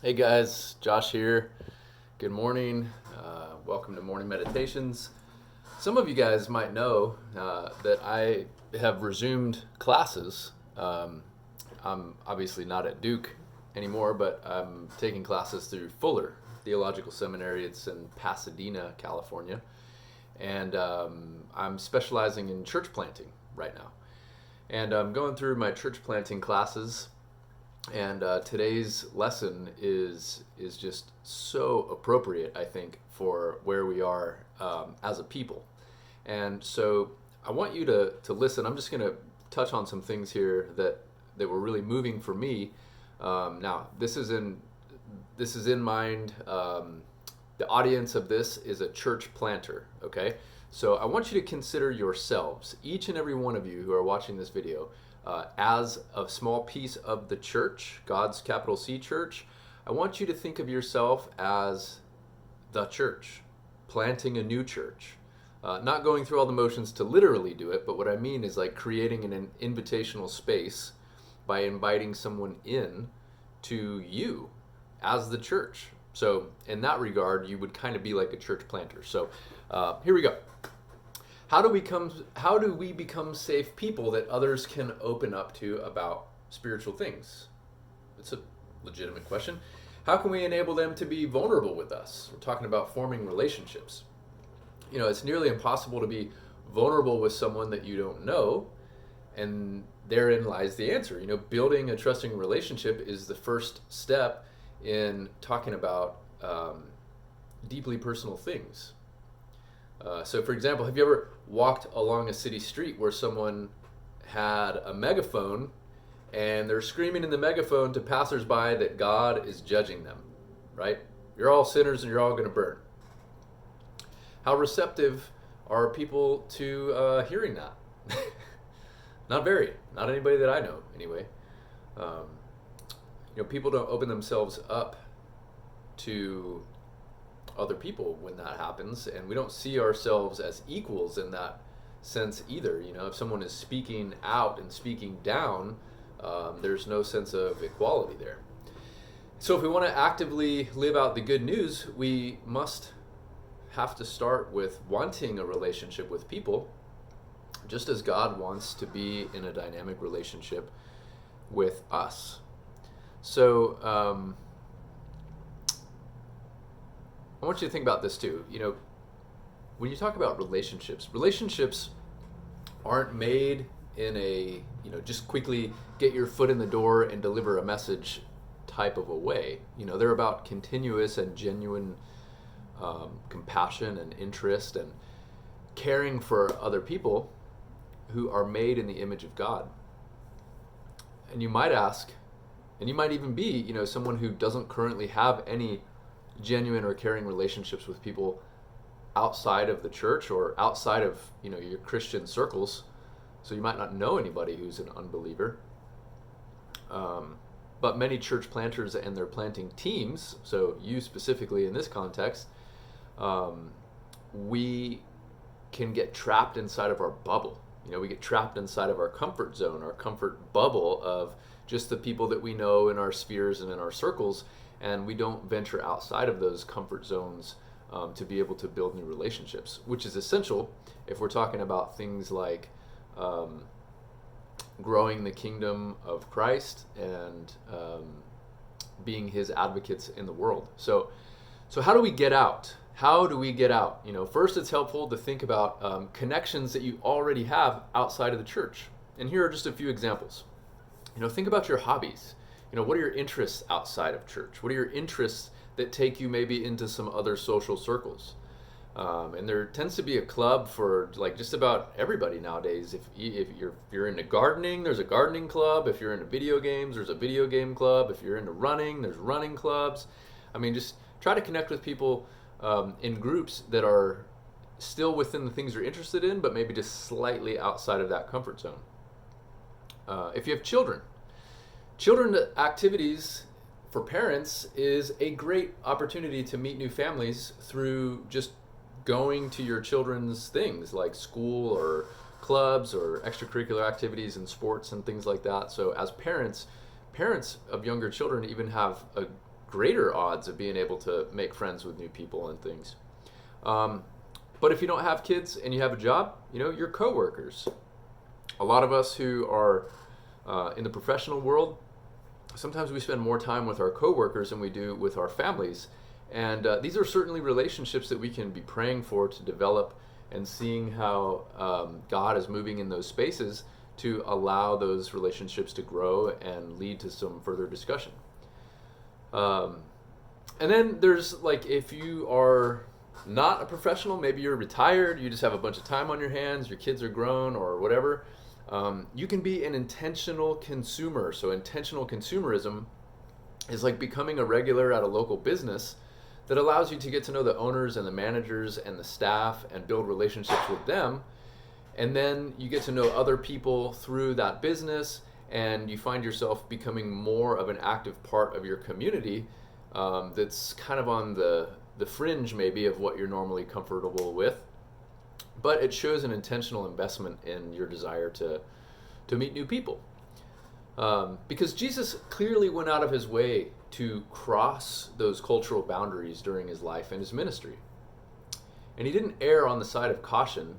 Hey guys, Josh here. Good morning. Welcome to Morning Meditations. Some of you guys might know that I have resumed classes. I'm obviously not at Duke anymore, but I'm taking classes through Fuller Theological Seminary. It's in Pasadena, California. And I'm specializing in church planting right now. And I'm going through my church planting classes, and today's lesson is just so appropriate, I think, for where we are as a people. And so I want you to listen. I'm just going to touch on some things here that were really moving for me. Now, this is in mind. The audience of this is a church planter. Okay, so I want you to consider yourselves, each and every one of you who are watching this video, as a small piece of the church, God's capital C church. I want you to think of yourself as the church, planting a new church. Not going through all the motions to literally do it, but what I mean is like creating an invitational space by inviting someone in to you as the church. So in that regard, you would kind of be like a church planter. So here we go. How do we become safe people that others can open up to about spiritual things? It's a legitimate question. How can we enable them to be vulnerable with us? We're talking about forming relationships. You know, it's nearly impossible to be vulnerable with someone that you don't know, and therein lies the answer. You know, building a trusting relationship is the first step in talking about deeply personal things. So, for example, have you ever walked along a city street where someone had a megaphone and they're screaming in the megaphone to passersby that God is judging them, right? You're all sinners and you're all going to burn. How receptive are people to hearing that? Not very. Not anybody that I know, anyway. People don't open themselves up to other people when that happens, and we don't see ourselves as equals in that sense either. You know, if someone is speaking out and speaking down, there's no sense of equality there. So if we want to actively live out the good news, we must have to start with wanting a relationship with people, just as God wants to be in a dynamic relationship with us. So I want you to think about this too. You know, when you talk about relationships aren't made in a, just quickly get your foot in the door and deliver a message type of a way. You know, they're about continuous and genuine compassion and interest and caring for other people who are made in the image of God. And you might ask, and you might even be, someone who doesn't currently have any genuine or caring relationships with people outside of the church or outside of your Christian circles, so you might not know anybody who's an unbeliever. But many church planters and their planting teams, so you specifically in this context, we can get trapped inside of our bubble. We get trapped inside of our comfort zone, our comfort bubble of just the people that we know in our spheres and in our circles, and we don't venture outside of those comfort zones to be able to build new relationships, which is essential if we're talking about things like growing the kingdom of Christ and being his advocates in the world. So how do we get out? How do we get out? First it's helpful to think about connections that you already have outside of the church. And here are just a few examples. Think about your hobbies. What are your interests outside of church? What are your interests that take you maybe into some other social circles? And there tends to be a club for like just about everybody nowadays. If you're into gardening, there's a gardening club. If you're into video games, there's a video game club. If you're into running, there's running clubs. I mean, just try to connect with people in groups that are still within the things you're interested in, but maybe just slightly outside of that comfort zone. If you have children activities for parents is a great opportunity to meet new families through just going to your children's things like school or clubs or extracurricular activities and sports and things like that. So as parents of younger children even have a greater odds of being able to make friends with new people and things. But if you don't have kids and you have a job, your coworkers. A lot of us who are in the professional world, sometimes we spend more time with our coworkers than we do with our families. And these are certainly relationships that we can be praying for to develop, and seeing how God is moving in those spaces to allow those relationships to grow and lead to some further discussion. And then there's if you are not a professional, maybe you're retired, you just have a bunch of time on your hands, your kids are grown or whatever, you can be an intentional consumer. So intentional consumerism is like becoming a regular at a local business that allows you to get to know the owners and the managers and the staff and build relationships with them. And then you get to know other people through that business, and you find yourself becoming more of an active part of your community that's kind of on the fringe maybe of what you're normally comfortable with. But it shows an intentional investment in your desire to meet new people. Because Jesus clearly went out of his way to cross those cultural boundaries during his life and his ministry. And he didn't err on the side of caution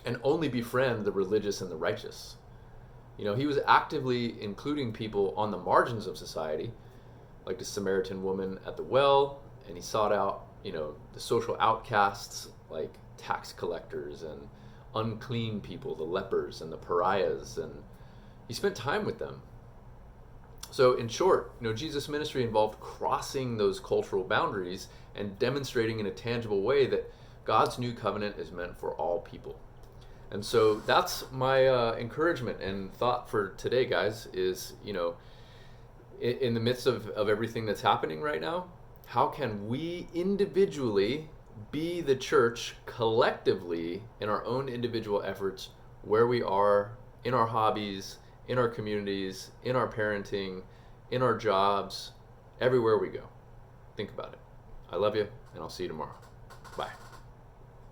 and only befriend the religious and the righteous. He was actively including people on the margins of society, like the Samaritan woman at the well, and he sought out, the social outcasts like tax collectors and unclean people, the lepers and the pariahs, and he spent time with them. So in short, Jesus' ministry involved crossing those cultural boundaries and demonstrating in a tangible way that God's new covenant is meant for all people. And so that's my encouragement and thought for today, guys, is, in the midst of everything that's happening right now, how can we individually be the church collectively in our own individual efforts, where we are, in our hobbies, in our communities, in our parenting, in our jobs, everywhere we go. Think about it. I love you, and I'll see you tomorrow. Bye.